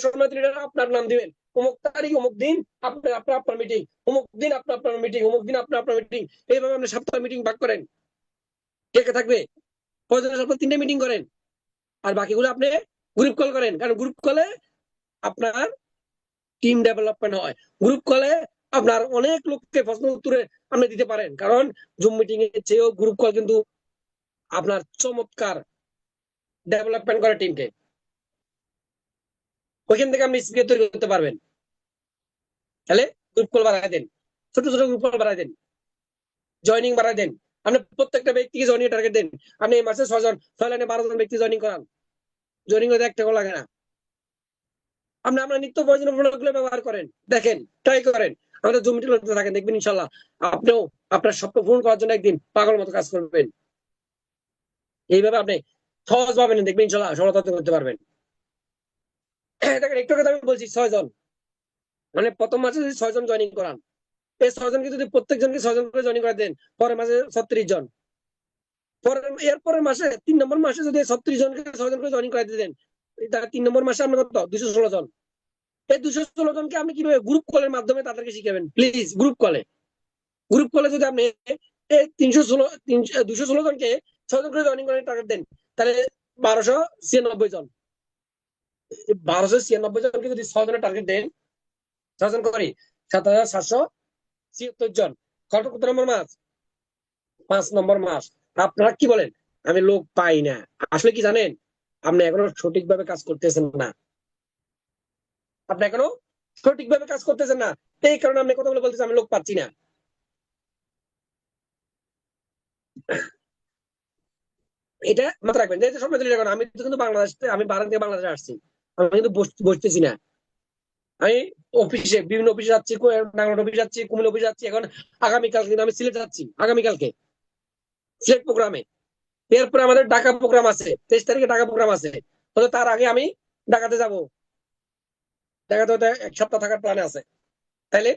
সম্মানিত লিডার আপনার নাম দিবেন, অমুক তারিখ অমুক দিন আপনার আপনার আপনার মিটিং, অমুক দিন আপনার আপনার মিটিং, অমুক দিন আপনার আপনার মিটিং। এইভাবে আপনি সপ্তাহ মিটিং ভাগ করেন, কে কে থাকবে, প্রয়োজনে সপ্তাহ 3টে মিটিং করেন, আর বাকিগুলো আপনি গ্রুপ কল করেন। কারণ গ্রুপ কলে আপনার টিম ডেভেলপমেন্ট হয়, গ্রুপ কলে আপনার অনেক লোককে প্রশ্ন উত্তরে আপনি দিতে পারেন। কারণ জুম মিটিং এর চেয়েও গ্রুপ কল কিন্তু আপনার চমৎকার ডেভেলপমেন্ট করে টিমকে, ওইখান থেকে আপনি স্পিকার তৈরি করতে পারবেন। তাহলে গ্রুপ কল বাড়াই দেন, ছোট ছোট গ্রুপ কল বাড়াই দেন, জয়নিং বাড়াই দেন। আপনি প্রত্যেকটা ব্যক্তিকে জয়নিং টার্গেট দেন, আপনি এই মাসে 6 জন, 6 লাইনে 12 জন ব্যক্তি জয়নিং করান, জয়নিং হতে 1 টাকা লাগে না। আপনি আপনার নিত্য প্রয়োজনীয় প্রোডাক্টগুলো ব্যবহার করেন, দেখেন, ট্রাই করেন, আমাদের জমি টিতে থাকেন, দেখবেন ইনশাল্লাহ আপনিও আপনার স্বপ্ন পূরণ করার জন্য একদিন পাগল মতো কাজ করবেন। এইভাবে আপনি সহজ ভাবে দেখবেন ইনশাল্লাহ সফলতা অর্জন করতে পারবেন। দেখেন একটু কথা আমি বলছি, 6 জন মানে প্রথম মাসে যদি 6 জন জয়নিং করান, এই 6 জনকে যদি প্রত্যেক জনকে 6 জন করে জয়নিং করে দেন, পরের মাসে 36 জন, পরের এরপরের মাসে 3 নম্বর মাসে যদি 36 জনকে 6 জন করে জয়নিং করে দেন, 3 নম্বর মাসে আপনার কত 216 জন। এই 216 জনকে আপনি কিভাবে গ্রুপ কলের মাধ্যমে তাদেরকে শিখাবেন, প্লিজ গ্রুপ কলে। গ্রুপ কলে যদি আপনি এই 216 জনকে 6 জন করে জয়নিং করে টার্গেট দেন, তাহলে 1296 জন, 1296 জনকে যদি 6 জনের টার্গেট দেন, 6 জন করি 7776 জন, কত নম্বর মাস? 5 নম্বর মাস। আপনারা কি বলেন, আমি লোক পাই না? আসলে কি জানেন, আপনি এখনো সঠিকভাবে কাজ করতেছেন না, আপনি এখনো সঠিকভাবে কাজ করতেছেন না, এই কারণে আপনি কথা বলে বলতেছেন আমি লোক পাচ্ছি না। এটা মাথায় রাখবেন। যেহেতু স্বপ্ন তৈরি রাখবেন, আমি তো কিন্তু বাংলাদেশ, আমি বারান থেকে বাংলাদেশে আসছি, আমি কিন্তু বসতেছি না। আমি অফিসে, বিভিন্ন অফিসে যাচ্ছি, নাঙ্গল অফিস যাচ্ছি, কুমিল্লা অফিস যাচ্ছি। এখন আগামীকাল কিন্তু আমি সিলেট যাচ্ছি, আগামীকালকে সিলেট প্রোগ্রামে। এরপরে আমাদের ঢাকা প্রোগ্রাম আছে, 23 তারিখে ঢাকা প্রোগ্রাম আছে। তো তার আগে আমি ঢাকাতে যাব, ঢাকাতে হয়তো 1 সপ্তাহ থাকার প্ল্যান আছে। তাইলে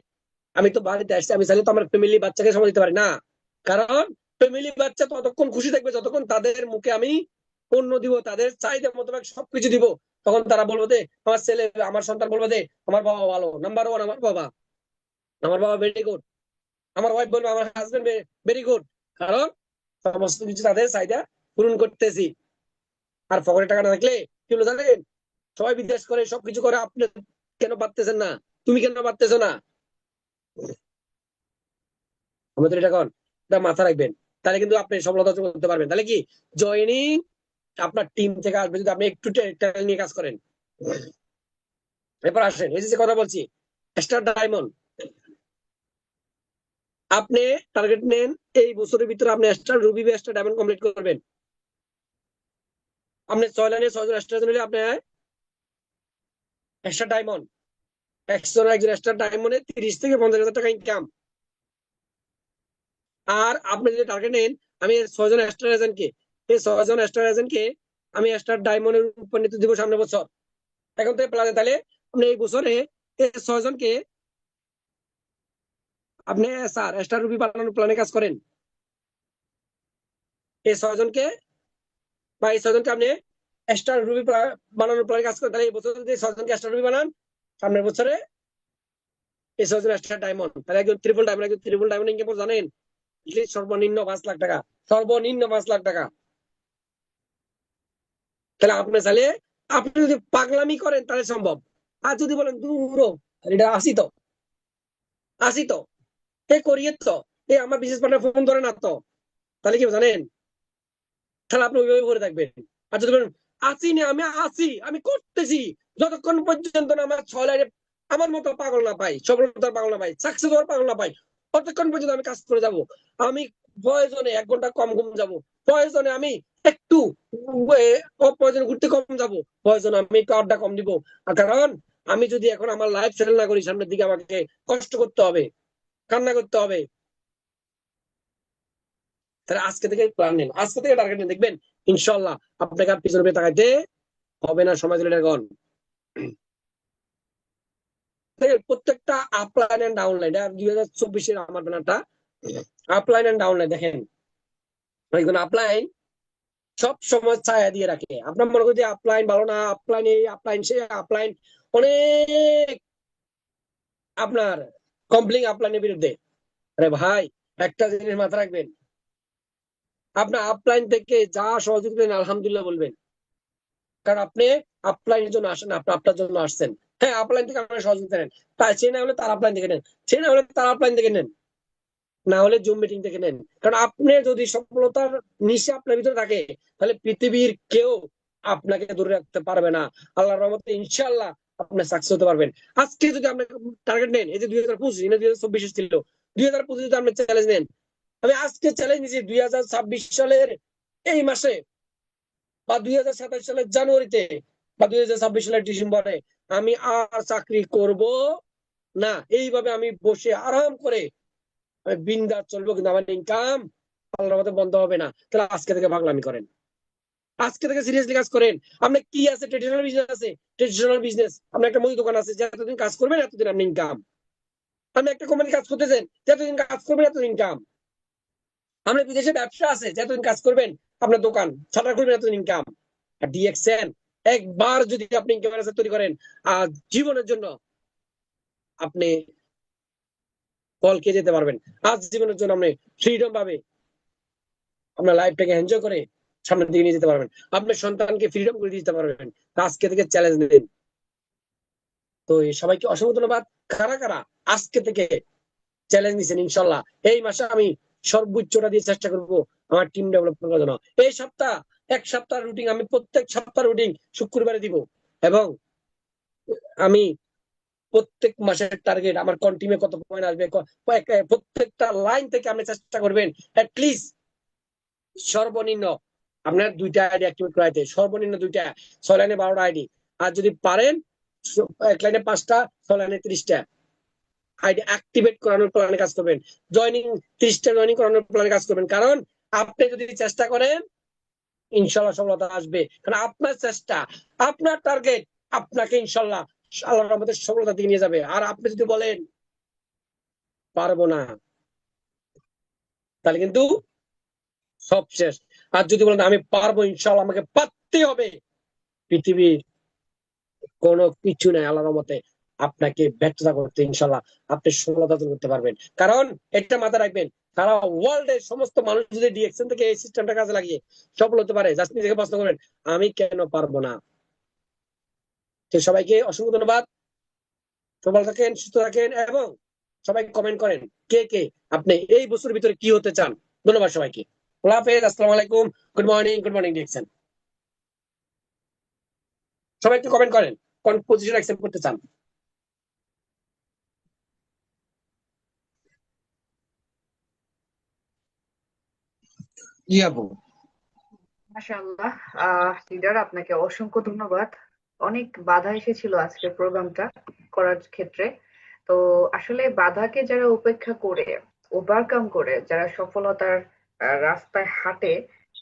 আমি তো বাড়িতে আসছি, আমি চাইলে তো আমার ফ্যামিলি বাচ্চাকে সময় দিতে পারি না। কারণ ফ্যামিলি বাচ্চা ততক্ষণ খুশি থাকবে যতক্ষণ তাদের মুখে আমি পণ্য দিব, তাদের চাহিদা মোতাবেক সবকিছু দিব। তখন তারা বলবো যে আমার ছেলে, আমার সন্তান বলবো যে আমার বাবা ভালো, নাম্বার ওয়ান আমার বাবা, আমার বাবা ভেরি গুড। আমার ওয়াইফ বলবে আমার হাজবেন্ড ভেরি গুড। কারণ সমস্ত কিছু তাদের চাহিদা পূরণ করতেছি। আর পকেটে টাকা না থাকলে কি হলো জানেন? সবাই বিদেশ করে, সবকিছু করে, আপনি কেন পারতেছেন না? তুমি কেন পারতেছো না? আমাদের এটা কন, এটা মাথা রাখবেন। তাহলে কিন্তু আপনি সফলতা অর্জন করতে পারবেন। তাহলে কি জয়নিং আপনার টিম থেকে আসবে যদি আপনি একটু ট্যালেন্ট নিয়ে কাজ করেন। এরপর আসেন, এই যে কথা বলছি, স্টার ডায়মন্ড। আপনি টার্গেট নেন এই বছরের ভিতরে আপনি স্টার রুবি বা স্টার ডায়মন্ড কমপ্লিট করবেন। আপনি 6 লাইনে 6 জন স্টার নিলে আপনি স্টার ডায়মন্ড, একজন স্টার ডায়মন্ডে 30 থেকে 50 হাজার টাকা ইনকাম। আর আপনি যদি টার্গেট নেন আমি 6 জন স্টার এজেন্টকে, এই 6 জন স্টার এজেন্টকে আমি স্টার ডায়মন্ডের উপর নিতে দিব সামনের বছর। এখন থেকে প্ল্যানে, তাহলে আপনি এই বছরে এই 6 জনকে আপনি স্যার স্টার রুবি বানানোর প্ল্যানে কাজ করেন। এই 6 জনকে বা এই 6 জনকে আপনি স্টার রুবি বানানোর প্ল্যানে কাজ করেন। তাহলে এই বছর যদি 6 জনকে স্টার রুবি বানান, সামনের বছরে এই 6 জন স্টার ডায়মন্ড, তাহলে একজন ট্রিপল ডায়মন্ড, একজন ট্রিপল ডায়মন্ড ইনকাম জানেন সর্বনিম্ন 5 লাখ টাকা, সর্বনিম্ন 5 লাখ টাকা। তাহলে আপনি চাইলে, আপনি যদি পাগলামি করেন তাহলে সম্ভব। আর যদি বলেন দূর, এটা আসি তো, আসি তো, এ করিয়ে তো, এ আমার বিশেষ পার্টনার ফোন ধরে না তো, তাহলে কি জানেন? তাহলে আপনি ওইভাবে করে থাকবেন। আর যদি বলেন আসি না, আমি আসি, আমি করতেছি, যতক্ষণ পর্যন্ত না আমার 6 লাইনে আমার মতো পাগল না পাই, সফলতার পাগল না পাই, সাকসেস হওয়ার পাগল না পাই, ততক্ষণ পর্যন্ত আমি কাজ করে যাব। আমি প্রয়োজনে 1 ঘন্টা কম ঘুম যাব, প্রয়োজনে আমি একটু অপ্রয়োজনে ঘুরতে কম যাব, প্রয়োজনে আমি একটু আড্ডা কম দিব। আর কারণ আমি যদি এখন আমার লাইফ সেটেল না করি, সামনের দিকে আমাকে কষ্ট করতে হবে, কান্না করতে হবে। তাহলে আজকে থেকে প্ল্যান নিন, আজকে থেকে টার্গেট নিন, দেখবেন ইনশাল্লাহ আপনাকে আর পিছনে তাকাইতে হবে না। সমাজ গণ প্রত্যেকটা আপলাইন এন্ড ডাউনলাইন, 2024-এর আমার ব্যানারটা আপলাইন এন্ড ডাউনলাইন দেখেন। আপলাইন সব সময় ছায়া দিয়ে রাখে। আপনার মনে করেন যে আপলাইন ভালো না, আপলাইন এই আপলাইন সে আপলাইন, অনেক আপনার কমপ্লেন আপলাইনের বিরুদ্ধে। আরে ভাই, একটা জিনিস মাথায় রাখবেন, আপনার আপলাইন থেকে যা সহযোগিতা নেন আলহামদুলিল্লাহ বলবেন। কারণ আপনি আপলাইনের জন্য আসেন, আপনি আপনার জন্য আসছেন। হ্যাঁ, আপলাইন থেকে আপনার সহযোগিতা নেন, তাই সে না হলে তার আপলাইন থেকে নেন, সে না হলে তার আপলাইন থেকে নেন, না হলে জুম মিটিং থেকে নেন। কারণ আপনি যদি সফলতার নিশা আপনার ভিতরে থাকে, তাহলে পৃথিবীর কেউ আপনাকে দূরে রাখতে পারবে না। আল্লাহর রহমতে ইনশাআল্লাহ আপনি সাকসেস হতে পারবেন। আজকে যদি আপনি টার্গেট নেন, এই যে 2025 না 2024 ছিল, 2025 যদি আপনি চ্যালেঞ্জ নেন, আমি আজকে চ্যালেঞ্জ নিয়েছি 2026 সালের এই মাসে বা 2027 সালের জানুয়ারিতে বা 2026 সালের ডিসেম্বরে আমি আর চাকরি করব না। এইভাবে আমি বসে আরাম করে আমি বিন্দাস চলবো, কিন্তু আমার ইনকাম আল্লাহর মতো বন্ধ হবে না। তাহলে আজকে থেকে পাগলামি করেন, আজকে থেকে সিরিয়াসলি কাজ করেন। আপনার কি আছে? ট্রেডিশনাল বিজনেস আছে, ট্রেডিশনাল বিজনেস। আপনার একটা মুদি দোকান আছে, যতদিন কাজ করবেন এতদিন আপনি ইনকাম। আপনি একটা কোম্পানি কাজ করতেছেন, যতদিন কাজ করবেন এতদিন ইনকাম। আপনার বিদেশে ব্যবসা আছে, যতদিন কাজ করবেন, আপনার দোকান শাটার খুলবেন এতদিন ইনকাম। আর ডিএক্সএন একবার যদি আপনি ইনকাম তৈরি করেন, আর জীবনের জন্য আপনি কলকে যেতে পারবেন, আজ জীবনের জন্য আপনি ফ্রিডম পাবে, আপনার লাইফটাকে এনজয় করে সামনের দিকে নিয়ে যেতে পারবেন, আপনার সন্তানকে ফ্রিডম করে দিতে পারবেন। আজকে থেকে চ্যালেঞ্জ নিন। তো সবাইকে অসংখ্য ধন্যবাদ। কারা কারা আজকে থেকে চ্যালেঞ্জ নিচ্ছেন, ইনশাল্লাহ এই মাসে আমি সর্বোচ্চটা দিয়ে চেষ্টা করবো আমার টিম ডেভেলপ করার জন্য। এই সপ্তাহ 1 সপ্তাহ রুটিন, আমি প্রত্যেক সপ্তাহ রুটিন শুক্রবারে দিব। এবং আমি প্রত্যেক মাসের টার্গেট আমার কোন টিমে কত পয়েন্ট আসবে, প্রত্যেকটা লাইন থেকে আপনি চেষ্টা করবেন অ্যাটলিস্ট সর্বনিম্ন আপনার দুইটা আইডি অ্যাক্টিভেট করাইতে, সর্বনিম্ন দুইটা, 6 লাইনে 12টা আইডি। আর যদি পারেন 1 লাইনে 5টা, 6 লাইনে 30টা আইডি অ্যাক্টিভেট করানোর প্ল্যানে কাজ করবেন। জয়নিং 30টা জয়নিং করানোর প্ল্যানে কাজ করবেন, কারণ আপনি যদি চেষ্টা করেন ইনশাল্লাহ সফলতা আসবে। কারণ আপনার চেষ্টা, আপনার টার্গেট আপনাকে ইনশাল্লাহ আল্লাহর রহমতে সফলতা দিয়ে নিয়ে যাবে। আর আপনি যদি বলেন পারবো না, তাহলে কিন্তু সব শেষ। আর যদি বলেন আমি পারবো ইনশাল্লাহ, আমাকে পারতেই হবে, পৃথিবীর কোনো কিছু নাই আল্লাহর রহমতে আপনাকে ব্যর্থতা করতে ইনশাল্লাহ আপনি সফলতা অর্জন করতে পারবেন। কারণ এটা মাথায় রাখবেন, সারা ওয়ার্ল্ডের সমস্ত মানুষ যদি ডিএকশন থেকে এই সিস্টেমটা কাজে লাগিয়ে সফল হতে পারে, জাস্ট নিজেকে প্রশ্ন করেন আমি কেন পারবো না। তো সবাইকে অসংখ্য ধন্যবাদ। সবাই থাকেন, সুস্থ থাকেন, এবং সবাই কমেন্ট করেন কে কে আপনি এই বছরের ভিতরে কি হতে চান। ধন্যবাদ সবাইকে। আল্লাহ হাফেজ, আসসালামু আলাইকুম, গুড মর্নিং, গুড মর্নিং ডিএকশন। সবাই একটু কমেন্ট করেন কোন পজিশন অ্যাকসেপ্ট করতে চান। জি আপু। মাশাআল্লাহ। লিডার, আপনাকে অসংখ্য ধন্যবাদ। অনেক বাধা এসেছিল আজকের প্রোগ্রামটা করার ক্ষেত্রে। তো আসলে বাধাকে যারা উপেক্ষা করে, ওভারকাম করে, যারা সফলতার রাস্তায় হাঁটে,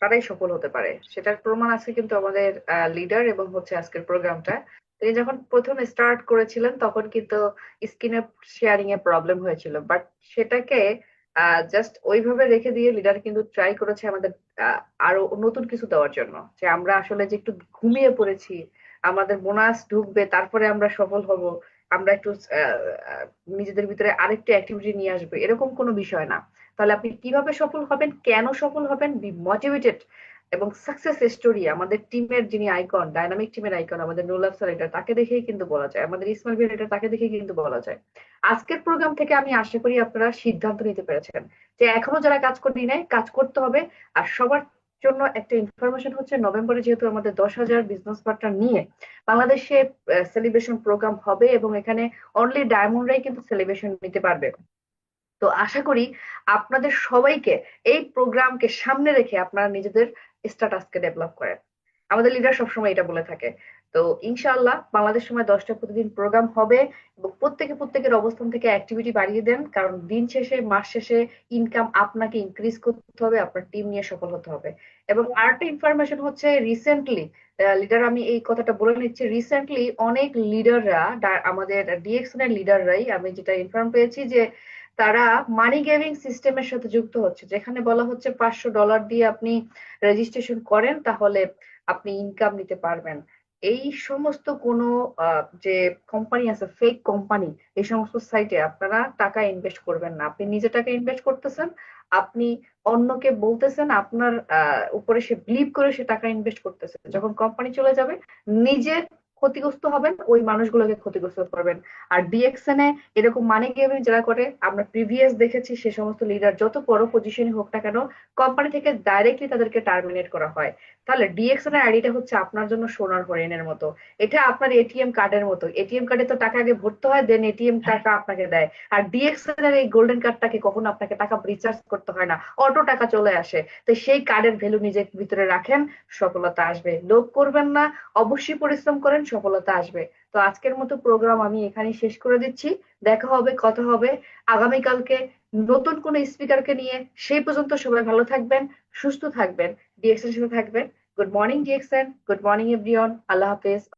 তারাই সফল হতে পারে। সেটার প্রমাণ আছে কিন্তু আমাদের লিডার এবং হচ্ছে আজকের প্রোগ্রামটা। তিনি যখন প্রথম স্টার্ট করেছিলেন তখন কিন্তু স্ক্রিনে শেয়ারিং এ প্রবলেম হয়েছিল, বাট সেটাকে জাস্ট ওইভাবে রেখে দিয়ে লিডার কিন্তু ট্রাই করেছে আমাদের আহ, আরো নতুন কিছু দেওয়ার জন্য, যে আমরা আসলে যে একটু ঘুমিয়ে পড়েছি, আমাদের বোনাস ঢুকবে তারপরে আমরা সফল হব, আমরা একটু আহ, আহ, নিজেদের ভিতরে আরেকটা অ্যাক্টিভিটি নিয়ে আসবে, এরকম কোনো বিষয় না। তাহলে আপনি কিভাবে সফল হবেন, কেন সফল হবেন, বি মোটিভেটেড। এবং সাকসেস স্টোরি আমাদের টিমের যিনি আইকন, ডাইনামিক টিমের আইকন আমাদের নুল আফসার, এটা তাকে দেখেই কিন্তু বলা যায়, আমাদের ইসমাইল ভাই এটা তাকে দেখেই কিন্তু বলা যায়। আজকের প্রোগ্রাম থেকে আমি আশা করি আপনারা সিদ্ধান্ত নিতে পেরেছেন যে এখনো যারা কাজ করেনি নাই, কাজ করতে হবে। আর সবার জন্য একটা ইনফরমেশন হচ্ছে, নভেম্বরে যেহেতু আমাদের 10,000 বিজনেস পার্টনার নিয়ে বাংলাদেশে সেলিব্রেশন প্রোগ্রাম হবে, এবং এখানে অনলি ডায়মন্ডরাই কিন্তু সেলিব্রেশন নিতে পারবে। তো আশা করি আপনাদের সবাইকে এই প্রোগ্রামকে সামনে রেখে আপনারা নিজেদের স্ট্যাটাসকে ডেভেলপ করেন। আমাদের লিডার সবসময় এটা বলে থাকে। তো ইনশাআল্লাহ বাংলাদেশ সময় 10টা প্রতিদিন প্রোগ্রাম হবে, এবং প্রত্যেকের অবস্থান থেকে অ্যাক্টিভিটি বাড়িয়ে দেন, কারণ দিন শেষে, মাস শেষে ইনকাম আপনাকে ইনক্রিজ করতে হবে, আপনার টিম নিয়ে সফল হতে হবে। এবং আরেকটা ইনফরমেশন হচ্ছে, রিসেন্টলি লিডার, আমি এই কথাটা বলে নিচ্ছি, রিসেন্টলি অনেক লিডাররা, আমাদের ডিএক্সন এর লিডাররাই, আমি যেটা ইনফর্ম পেয়েছি যে তারা মানি গেভিং সিস্টেমের সাথে যুক্ত হচ্ছে, যেখানে বলা হচ্ছে $500 দিয়ে আপনি রেজিস্ট্রেশন করেন, তাহলে আপনি ইনকাম নিতে পারবেন। এই সমস্ত কোনো যে কোম্পানি আছে, ফেক কোম্পানি, এই সমস্ত সাইটে আপনারা টাকা ইনভেস্ট করবেন না। আপনি নিজে টাকা ইনভেস্ট করতেছেন, আপনি অন্যকে বলতেছেন, আপনার উপরে সে বিলিভ করে সে টাকা ইনভেস্ট করতেছে, যখন কোম্পানি চলে যাবে নিজে ক্ষতিগ্রস্ত হবেন, ওই মানুষগুলোকে ক্ষতিগ্রস্ত করবেন। আর ডিএক্সএন এ এরকম মানি গেমিং যারা করে, আমরা প্রিভিয়াস দেখেছি সে সমস্ত লিডার যত বড় পজিশনে হোক না কেন, কোম্পানি থেকে ডাইরেক্টলি তাদেরকে টার্মিনেট করা হয়। তাহলে ডিএক্সএন এর আইডিটা হচ্ছে আপনার জন্য সোনার হরিণের মতো। এটা আপনার এটিএম কার্ডের মতো, এটিএম কার্ডে তো টাকা আগে ভরতে হয়, দেন এটিএম টাকা আপনাকে দেয়। আর ডিএক্সএন এর এই গোল্ডেন কার্ডটাকে কখনো আপনাকে টাকা রিচার্জ করতে হয় না, অটো টাকা চলে আসে। তো সেই কার্ডের ভ্যালু নিজের ভিতরে রাখেন, সফলতা আসবে। লোভ করবেন না, অবশ্যই পরিশ্রম করেন, সফলতা আসবে। তো আজকের মতো প্রোগ্রাম আমি এখানেই শেষ করে দিচ্ছি। দেখা হবে, কথা হবে আগামীকালকে নতুন কোন স্পিকারকে নিয়ে। সেই পর্যন্ত সবাই ভালো থাকবেন, সুস্থ থাকবেন, ডিএক্সএন সাথে থাকবেন। Good morning DXN, good morning everyone, আল্লাহ হাফেজ।